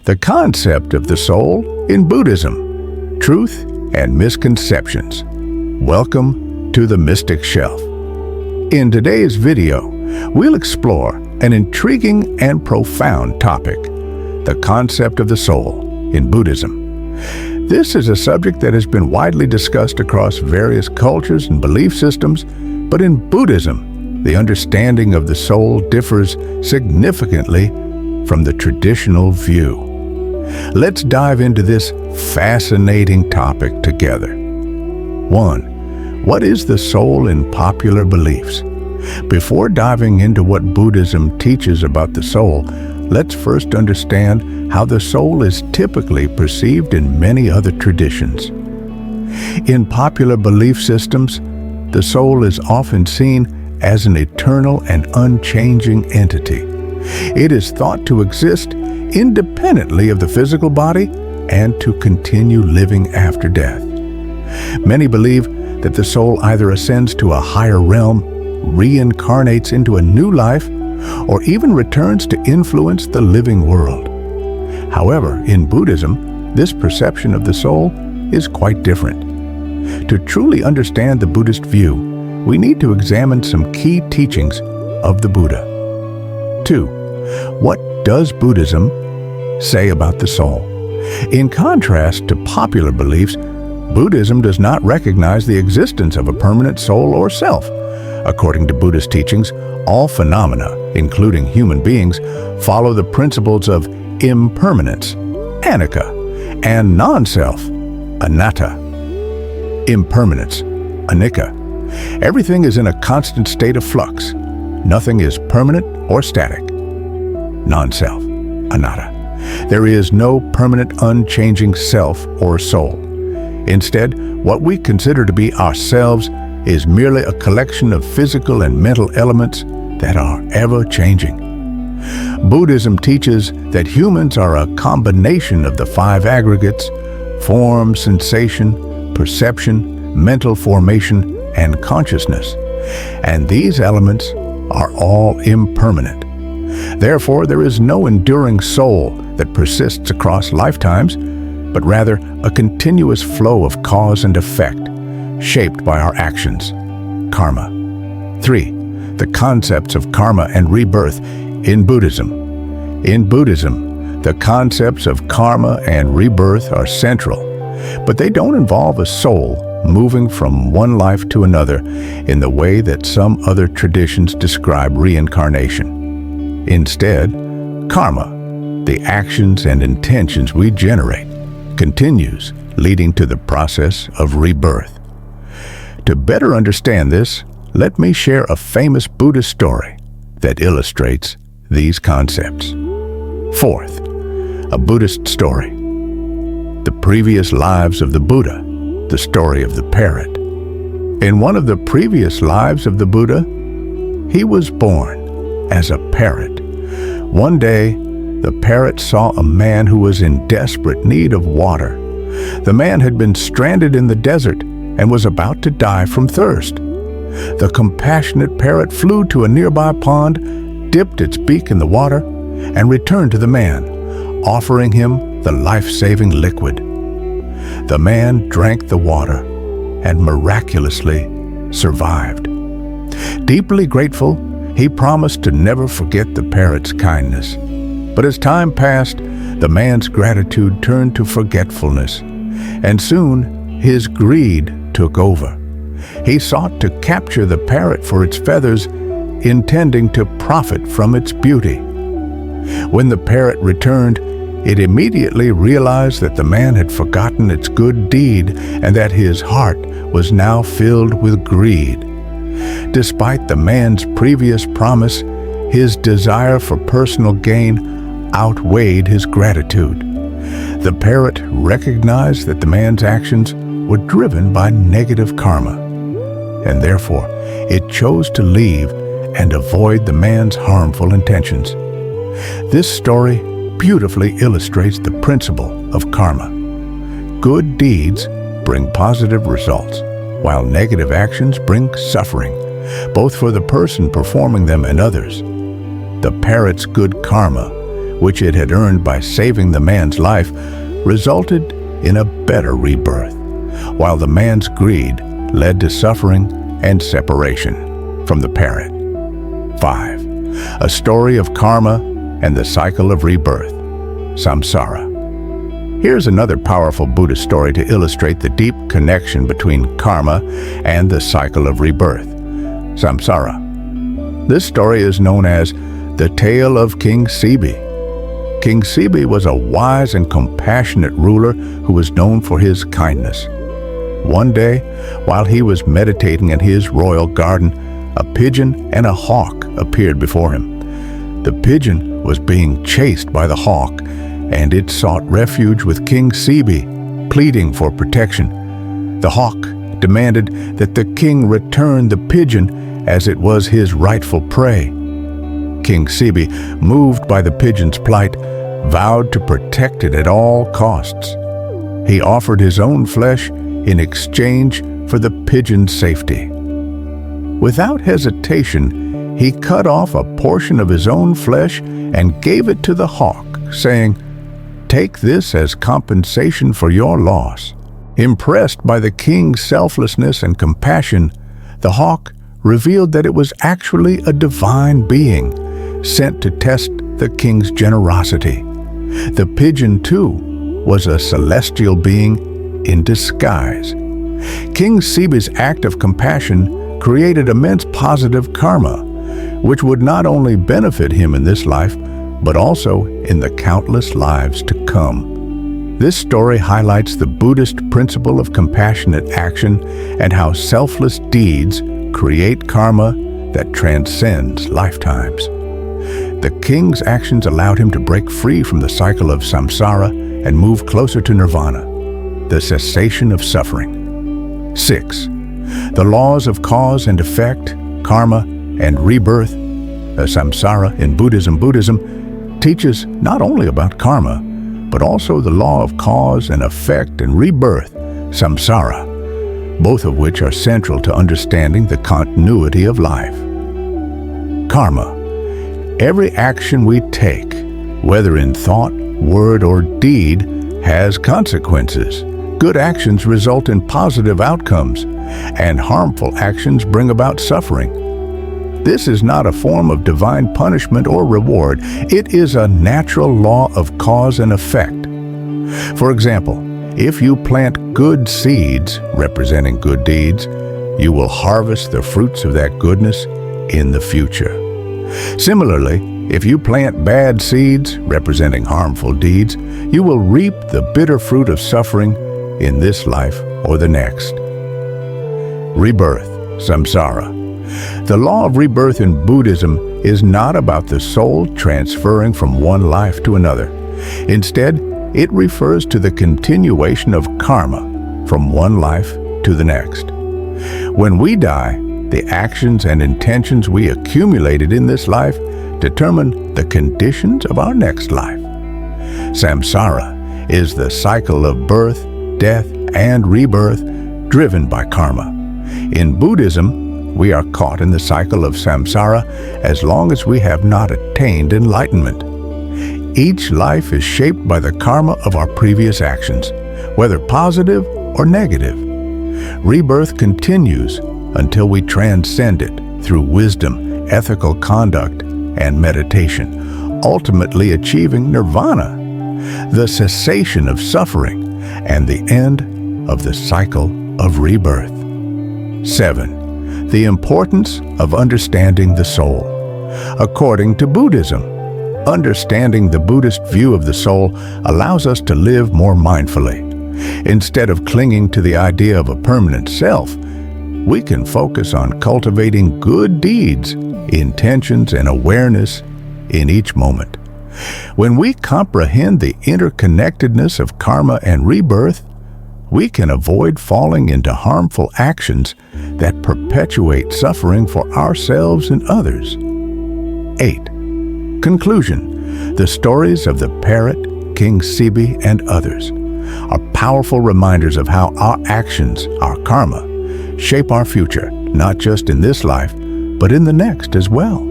The concept of the soul in Buddhism, truth and misconceptions. Welcome to the Mystic Shelf. In today's video, we'll explore an intriguing and profound topic, the concept of the soul in Buddhism. This is a subject that has been widely discussed across various cultures and belief systems, but in Buddhism, the understanding of the soul differs significantly from the traditional view. Let's dive into this fascinating topic together. 1. What is the soul in popular beliefs? Before diving into what Buddhism teaches about the soul, let's first understand how the soul is typically perceived in many other traditions. In popular belief systems, the soul is often seen as an eternal and unchanging entity. It is thought to exist independently of the physical body and to continue living after death. Many believe that the soul either ascends to a higher realm, reincarnates into a new life, or even returns to influence the living world. However, in Buddhism, this perception of the soul is quite different. To truly understand the Buddhist view, we need to examine some key teachings of the Buddha. 2. What does Buddhism say about the soul? In contrast to popular beliefs, Buddhism does not recognize the existence of a permanent soul or self. According to Buddhist teachings, all phenomena, including human beings, follow the principles of impermanence, anicca, and non-self, anatta. Impermanence, anicca. Everything is in a constant state of flux. Nothing is permanent or static. Non-self, anatta. There is no permanent, unchanging self or soul. Instead, what we consider to be ourselves is merely a collection of physical and mental elements that are ever-changing. Buddhism teaches that humans are a combination of the 5 aggregates: form, sensation, perception, mental formation, and consciousness. And these elements are all impermanent. Therefore, there is no enduring soul that persists across lifetimes, but rather a continuous flow of cause and effect, shaped by our actions, karma. 3. The concepts of karma and rebirth in Buddhism. In Buddhism, the concepts of karma and rebirth are central, but they don't involve a soul moving from one life to another in the way that some other traditions describe reincarnation. Instead, karma, the actions and intentions we generate, continues, leading to the process of rebirth. To better understand this, let me share a famous Buddhist story that illustrates these concepts. 4th, a Buddhist story. The previous lives of the Buddha, the story of the parrot. In one of the previous lives of the Buddha, he was born as a parrot. One day, the parrot saw a man who was in desperate need of water. The man had been stranded in the desert and was about to die from thirst. The compassionate parrot flew to a nearby pond, dipped its beak in the water, and returned to the man, offering him the life-saving liquid. The man drank the water and miraculously survived. Deeply grateful, he promised to never forget the parrot's kindness. But as time passed, the man's gratitude turned to forgetfulness, and soon his greed took over. He sought to capture the parrot for its feathers, intending to profit from its beauty. When the parrot returned, it immediately realized that the man had forgotten its good deed and that his heart was now filled with greed. Despite the man's previous promise, his desire for personal gain outweighed his gratitude. The parrot recognized that the man's actions were driven by negative karma, and therefore it chose to leave and avoid the man's harmful intentions. This story beautifully illustrates the principle of karma. Good deeds bring positive results, while negative actions bring suffering, both for the person performing them and others. The parrot's good karma which it had earned by saving the man's life, resulted in a better rebirth, while the man's greed led to suffering and separation from the parent. 5. A story of karma and the cycle of rebirth, samsara. Here's another powerful Buddhist story to illustrate the deep connection between karma and the cycle of rebirth, samsara. This story is known as the Tale of King Sibi. King Sibi was a wise and compassionate ruler who was known for his kindness. One day, while he was meditating in his royal garden, a pigeon and a hawk appeared before him. The pigeon was being chased by the hawk, and it sought refuge with King Sibi, pleading for protection. The hawk demanded that the king return the pigeon as it was his rightful prey. King Sibi, moved by the pigeon's plight, vowed to protect it at all costs. He offered his own flesh in exchange for the pigeon's safety. Without hesitation, he cut off a portion of his own flesh and gave it to the hawk, saying, "Take this as compensation for your loss." Impressed by the king's selflessness and compassion, the hawk revealed that it was actually a divine being sent to test the king's generosity. The pigeon, too, was a celestial being in disguise. King Sibi's act of compassion created immense positive karma, which would not only benefit him in this life, but also in the countless lives to come. This story highlights the Buddhist principle of compassionate action and how selfless deeds create karma that transcends lifetimes. The king's actions allowed him to break free from the cycle of samsara and move closer to nirvana, the cessation of suffering. 6. The laws of cause and effect, karma and rebirth, samsara in Buddhism teaches not only about karma, but also the law of cause and effect and rebirth, samsara, both of which are central to understanding the continuity of life. Karma. Every action we take, whether in thought, word, or deed, has consequences. Good actions result in positive outcomes, and harmful actions bring about suffering. This is not a form of divine punishment or reward. It is a natural law of cause and effect. For example, if you plant good seeds, representing good deeds, you will harvest the fruits of that goodness in the future. Similarly, if you plant bad seeds, representing harmful deeds, you will reap the bitter fruit of suffering in this life or the next. Rebirth, samsara. The law of rebirth in Buddhism is not about the soul transferring from one life to another. Instead, it refers to the continuation of karma from one life to the next. When we die, the actions and intentions we accumulated in this life determine the conditions of our next life. Samsara is the cycle of birth, death, and rebirth driven by karma. In Buddhism, we are caught in the cycle of samsara as long as we have not attained enlightenment. Each life is shaped by the karma of our previous actions, whether positive or negative. Rebirth continues until we transcend it through wisdom, ethical conduct, and meditation, ultimately achieving nirvana, the cessation of suffering, and the end of the cycle of rebirth. 7. The importance of understanding the soul. According to Buddhism, understanding the Buddhist view of the soul allows us to live more mindfully. Instead of clinging to the idea of a permanent self, we can focus on cultivating good deeds, intentions, and awareness in each moment. When we comprehend the interconnectedness of karma and rebirth, we can avoid falling into harmful actions that perpetuate suffering for ourselves and others. 8. Conclusion. The stories of the parrot, King Sibi, and others are powerful reminders of how our actions, our karma, shape our future, not just in this life, but in the next as well.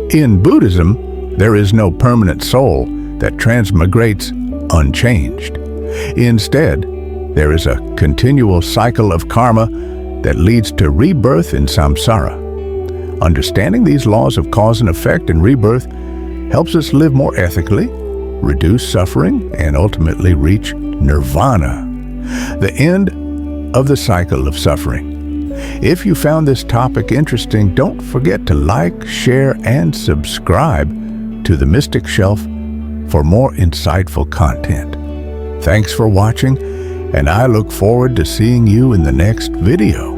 In Buddhism, There is no permanent soul that transmigrates unchanged. Instead, there is a continual cycle of karma that leads to rebirth in samsara. Understanding these laws of cause and effect and rebirth helps us live more ethically, reduce suffering, and ultimately reach nirvana, the end of the cycle of suffering. If you found this topic interesting, don't forget to like, share, and subscribe to the Mystic Shelf for more insightful content. Thanks for watching, and I look forward to seeing you in the next video.